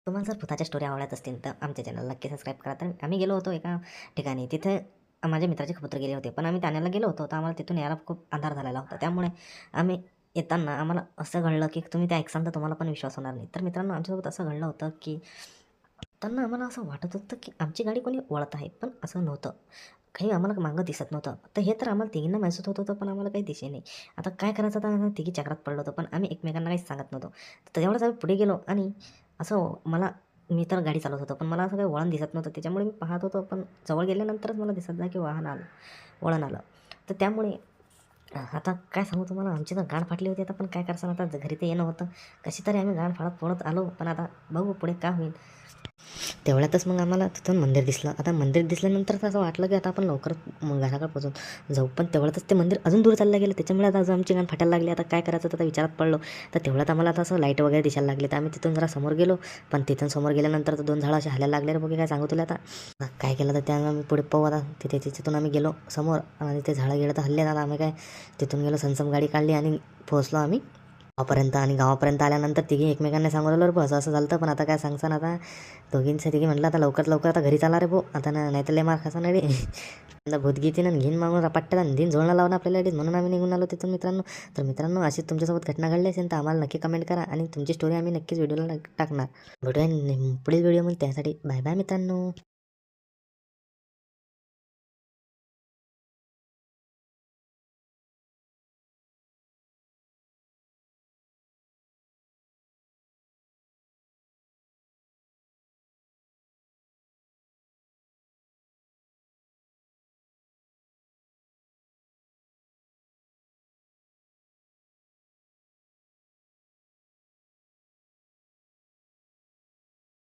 तुम्हाला जर भुताच्या स्टोरी आवडत असतील तर आमच्या चॅनलला नक्की सबस्क्राईब करा. तर आम्ही गेलो होतो एका ठिकाणी, तिथे माझ्या मित्राचे कबूतर गेले होते, पण आम्ही ठाण्याला गेलो होतो, तर आम्हाला तिथून यायला खूप अंधार झालेला होता. त्यामुळे आम्ही येताना आम्हाला असं घडलं की तुम्ही ते ऐकसाल तर तुम्हाला पण विश्वास होणार नाही. तर मित्रांनो, आमच्यासोबत असं घडलं होतं की त्यांना आम्हाला असं वाटत होतं की आमची गाडी कोणी वळत आहे, पण असं नव्हतं. काही आम्हाला मागं दिसत नव्हतं. तर हे तर आम्हाला तिघींना महसूस होत होतं, पण आम्हाला काही दिसे नाही. आता काय करायचं, आता आम्ही तिघी चक्रात पडलो होतो, पण आम्ही एकमेकांना काहीच सांगत नव्हतो. तर तेवढंच आम्ही पुढे गेलो आणि असं मी तर गाडी चालवत होतो, पण मला असं काही वळण दिसत नव्हतं. त्याच्यामुळे मी पाहत होतो, पण जवळ गेल्यानंतरच मला दिसत नाही की वाहन आलं, वळण आलं. तर त्यामुळे आता काय सांगू तुम्हाला, आमची तर गाठ फाटली होती. आता पण काय करायचं, आता घरी ते येणं होतं. कशी तरी आम्ही गाठ फाडत पळत आलो, पण आता बघू पुढे काय होईल. तेवढ्यातच मग आम्हाला तिथून मंदिर दिसलं. आता मंदिर दिसल्यानंतर तर असं वाटलं की आता आपण लवकर घराकडे पोहोचून जाऊ, पण तेवढ्यातच ते मंदिर अजून दूर चाललं गेलं. त्याच्यामुळे आता अजून आमची गाण फाटायला लागली. आता काय करायचं, आता विचारात पडलो. तर तेवढ्यात आम्हाला आता असं लाईट वगैरे दिसायला लागले, तर आम्ही तिथून जरा समोर गेलो. पण तिथून समोर गेल्यानंतर तर 2 झाडं असे हालायला लागले रे बघे, काय सांगू तुला आता. काय केलं तर त्या आम्ही पुढे पाहू आता. तिथून आम्ही गेलो समोर आणि ते झाडं गेलं तर हल्ले ना. आम्ही काय तिथून गेलो, सनसम गाडी काढली आणि पोहोचलो आम्ही गावापर्यंत. आणि गावापर्यंत आल्यानंतर तिघी एकमेकांना सांगू लागलो, रे असं असं झालं. पण आता काय सांगसान, आता दोघींचं तिघी म्हटलं आता लवकर लवकर आता घरी चाला रे भाऊ, आता नाही तर लय मार खासा नाही रे. आता भूत घेतीन घेईन मागून रपाट्यात आणि दिन झोळणं लावून आपल्याला लेडीज, म्हणून आम्ही निघून आलो तिथून मित्रांनो. तर मित्रांनो, अशी तुमच्यासोबत घटना घडली असेल तर आम्हाला नक्की कमेंट करा आणि तुमची स्टोरी आम्ही नक्कीच व्हिडिओला टाकणार. भेटूया पुढील व्हिडिओमध्ये. त्यासाठी बाय बाय मित्रांनो.